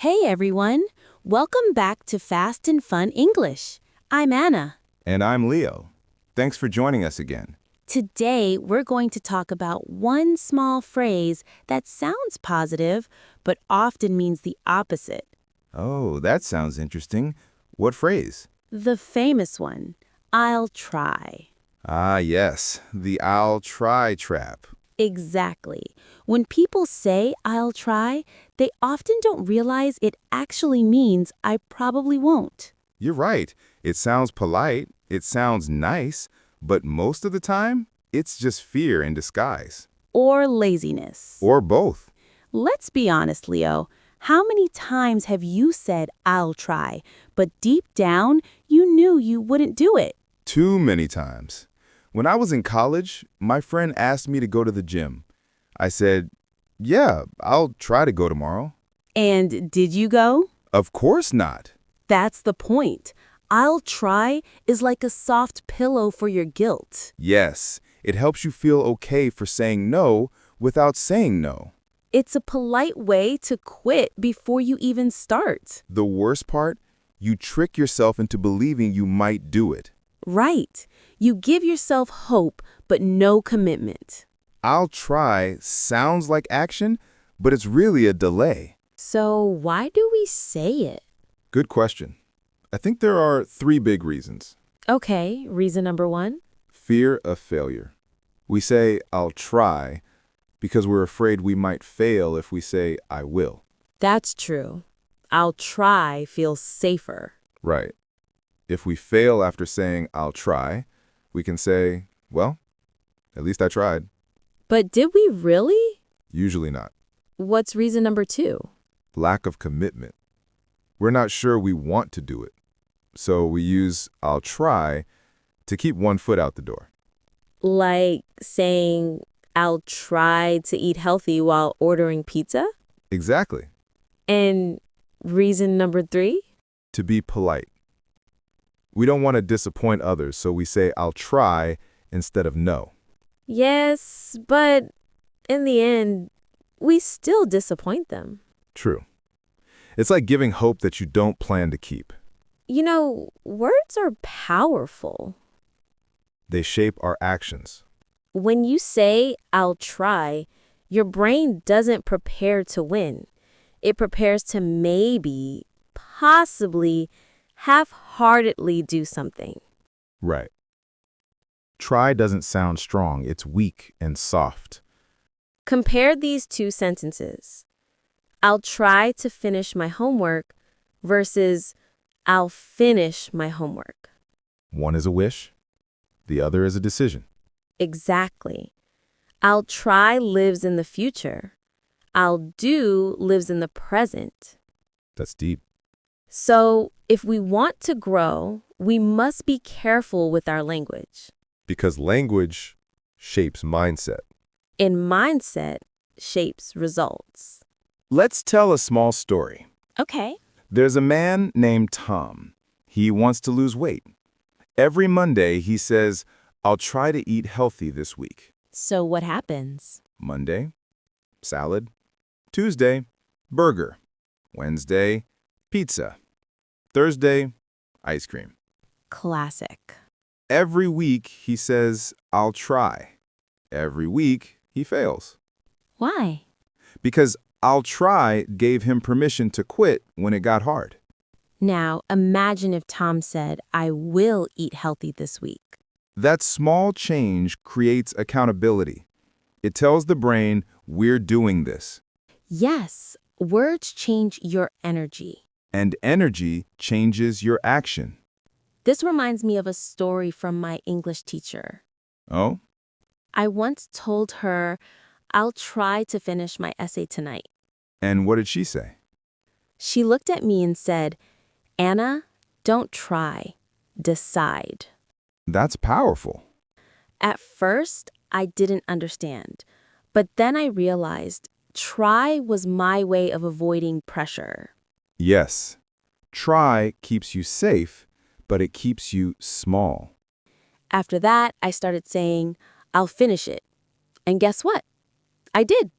Hey everyone! Welcome back to Fast and Fun English. I'm Anna. And I'm Leo. Thanks for joining us again. Today we're going to talk about one small phrase that sounds positive but often means the opposite. Oh, that sounds interesting. What phrase? The famous one, I'll try. Ah, yes, the I'll try trap. Exactly. When people say I'll try, they often don't realize it actually means I probably won't. You're right. It sounds polite, it sounds nice, but most of the time, it's just fear in disguise. Or laziness. Or both. Let's be honest, Leo. How many times have you said, I'll try, but deep down, you knew you wouldn't do it? Too many times. When I was in college, my friend asked me to go to the gym. I said, yeah, I'll try to go tomorrow. And did you go? Of course not. That's the point. I'll try is like a soft pillow for your guilt. Yes, it helps you feel okay for saying no without saying no. It's a polite way to quit before you even start. The worst part, you trick yourself into believing you might do it. Right. You give yourself hope, but no commitment. I'll try sounds like action, but it's really a delay. So why do we say it? Good question. I think there are three big reasons. Okay, reason number one. Fear of failure. We say, I'll try, because we're afraid we might fail if we say, I will. That's true. I'll try feels safer. Right. If we fail after saying, I'll try, we can say, well, at least I tried. But did we really? Usually not. What's reason number two? Lack of commitment. We're not sure we want to do it. So we use I'll try to keep one foot out the door. Like saying, I'll try to eat healthy while ordering pizza? Exactly. And reason number three? To be polite. We don't want to disappoint others, so we say I'll try instead of no. Yes, but in the end, we still disappoint them. True. It's like giving hope that you don't plan to keep. You know, words are powerful. They shape our actions. When you say, I'll try, your brain doesn't prepare to win. It prepares to maybe, possibly, half-heartedly do something. Right. Try doesn't sound strong. It's weak and soft. Compare these two sentences. I'll try to finish my homework versus I'll finish my homework. One is a wish. The other is a decision. Exactly. I'll try lives in the future. I'll do lives in the present. That's deep. So, if we want to grow, we must be careful with our language. Because language shapes mindset. And mindset shapes results. Let's tell a small story. Okay. There's a man named Tom. He wants to lose weight. Every Monday, he says, I'll try to eat healthy this week. So what happens? Monday, salad. Tuesday, burger. Wednesday, pizza. Thursday, ice cream. Classic. Every week, he says, I'll try. Every week, he fails. Why? Because I'll try gave him permission to quit when it got hard. Now, imagine if Tom said, I will eat healthy this week. That small change creates accountability. It tells the brain, we're doing this. Yes, words change your energy. And energy changes your action. This reminds me of a story from my English teacher. Oh? I once told her, I'll try to finish my essay tonight. And what did she say? She looked at me and said, Anna, don't try, decide. That's powerful. At first, I didn't understand, but then I realized try was my way of avoiding pressure. Yes. Try keeps you safe, but it keeps you small. After that, I started saying, I'll finish it. And guess what? I did.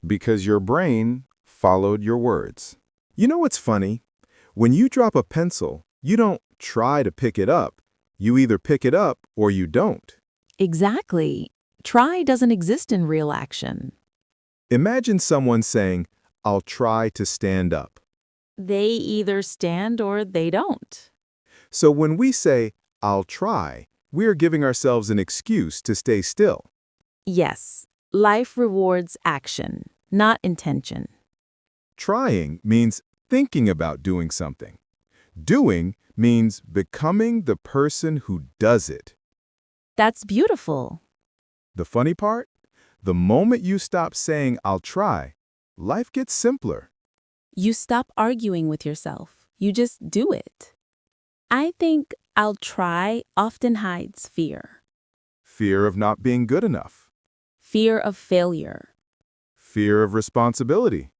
Because your brain followed your words. You know what's funny? When you drop a pencil, you don't try to pick it up. You either pick it up or you don't. Exactly. Try doesn't exist in real action. Imagine someone saying, I'll try to stand up. They either stand or they don't. So when we say, I'll try, we are giving ourselves an excuse to stay still. Yes, life rewards action, not intention. Trying means thinking about doing something. Doing means becoming the person who does it. That's beautiful. The funny part? The moment you stop saying, I'll try, life gets simpler. You stop arguing with yourself. You just do it. I think I'll try often hides fear. Fear of not being good enough. Fear of failure. Fear of responsibility.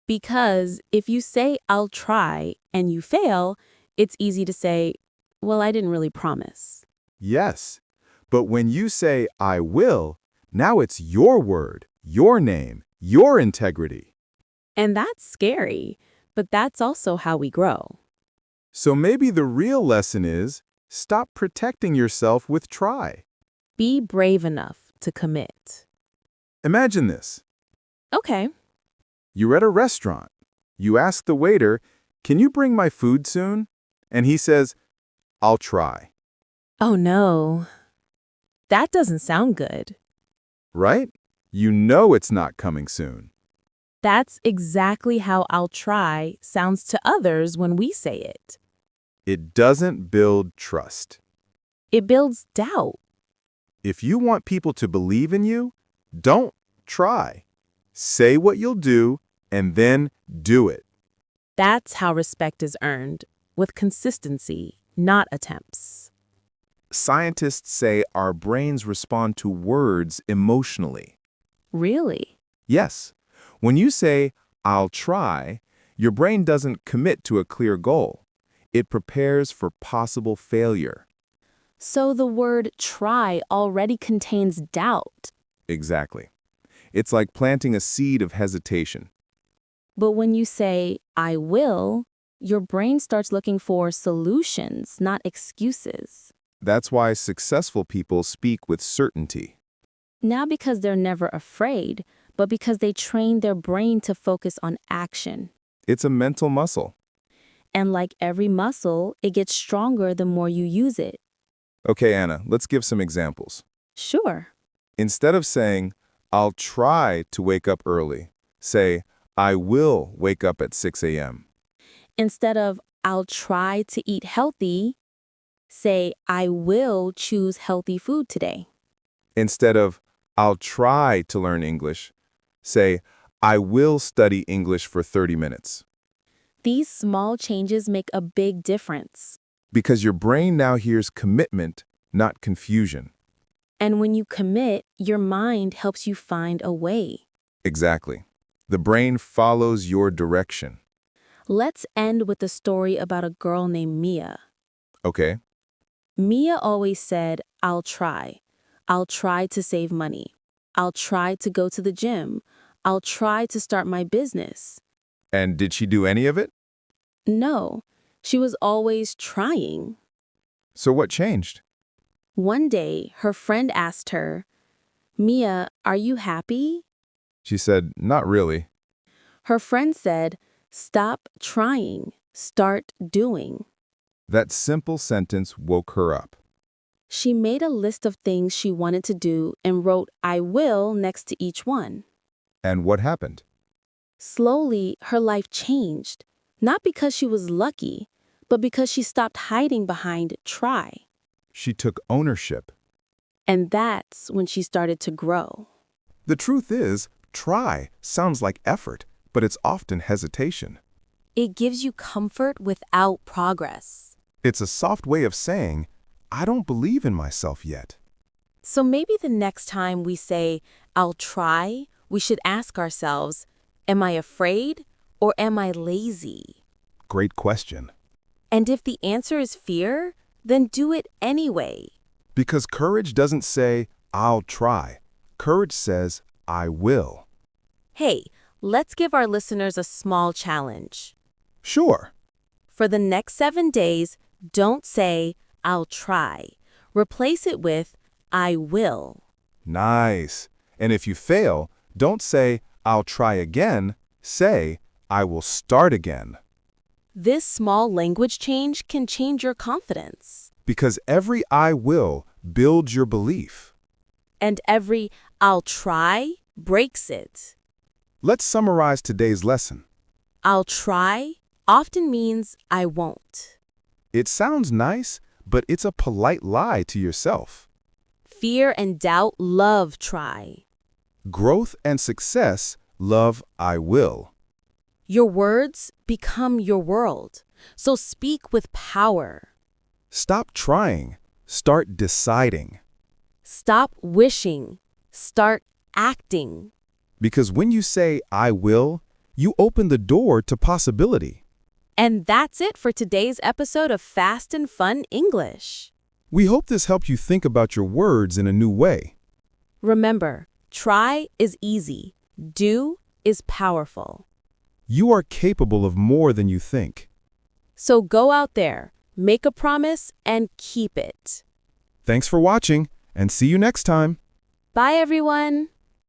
Because if you say, I'll try, and you fail, it's easy to say, well, I didn't really promise. Yes, but when you say, I will, now it's your word, your name, your integrity. And that's scary, but that's also how we grow. So maybe the real lesson is, stop protecting yourself with try. Be brave enough to commit. Imagine this. Okay. You're at a restaurant. You ask the waiter, can you bring my food soon? And he says, I'll try. Oh no. That doesn't sound good. Right? You know it's not coming soon. That's exactly how I'll try sounds to others when we say it. It doesn't build trust. It builds doubt. If you want people to believe in you, don't try. Say what you'll do and then do it. That's how respect is earned, with consistency, not attempts. Scientists say our brains respond to words emotionally. Really? Yes. When you say, I'll try, your brain doesn't commit to a clear goal. It prepares for possible failure. So the word try already contains doubt. Exactly. It's like planting a seed of hesitation. But when you say, I will, your brain starts looking for solutions, not excuses. That's why successful people speak with certainty. Not because they're never afraid, but because they train their brain to focus on action. It's a mental muscle. And like every muscle, it gets stronger the more you use it. Okay, Anna, let's give some examples. Sure. Instead of saying, I'll try to wake up early, say, I will wake up at 6 a.m. Instead of, I'll try to eat healthy, say, I will choose healthy food today. Instead of, I'll try to learn English, say, I will study English for 30 minutes. These small changes make a big difference. Because your brain now hears commitment, not confusion. And when you commit, your mind helps you find a way. Exactly. The brain follows your direction. Let's end with a story about a girl named Mia. Okay? Mia always said, I'll try. I'll try to save money. I'll try to go to the gym. I'll try to start my business. And did she do any of it? No, she was always trying. So what changed? One day, her friend asked her, Mia, are you happy? She said, not really. Her friend said, stop trying, start doing. That simple sentence woke her up. She made a list of things she wanted to do and wrote, I will next to each one. And what happened? Slowly, her life changed, not because she was lucky, but because she stopped hiding behind try. She took ownership. And that's when she started to grow. The truth is, try sounds like effort, but it's often hesitation. It gives you comfort without progress. It's a soft way of saying, I don't believe in myself yet. So maybe the next time we say, I'll try, we should ask ourselves, am I afraid or am I lazy? Great question. And if the answer is fear, then do it anyway. Because courage doesn't say, I'll try. Courage says, I will. Hey, let's give our listeners a small challenge. Sure. For the next 7 days, don't say, I'll try. Replace it with, I will. Nice. And if you fail, don't say, I'll try again. Say, I will start again. This small language change can change your confidence. Because every I will builds your belief. And every I'll try breaks it. Let's summarize today's lesson. I'll try often means I won't. It sounds nice, but it's a polite lie to yourself. Fear and doubt love try. Growth and success love I will. Your words become your world, so speak with power. Stop trying. Start deciding. Stop wishing. Start acting. Because when you say I will, you open the door to possibility. And that's it for today's episode of Fast and Fun English. We hope this helped you think about your words in a new way. Remember, try is easy. Do is powerful. You are capable of more than you think. So go out there, make a promise, and keep it. Thanks for watching, and see you next time. Bye, everyone.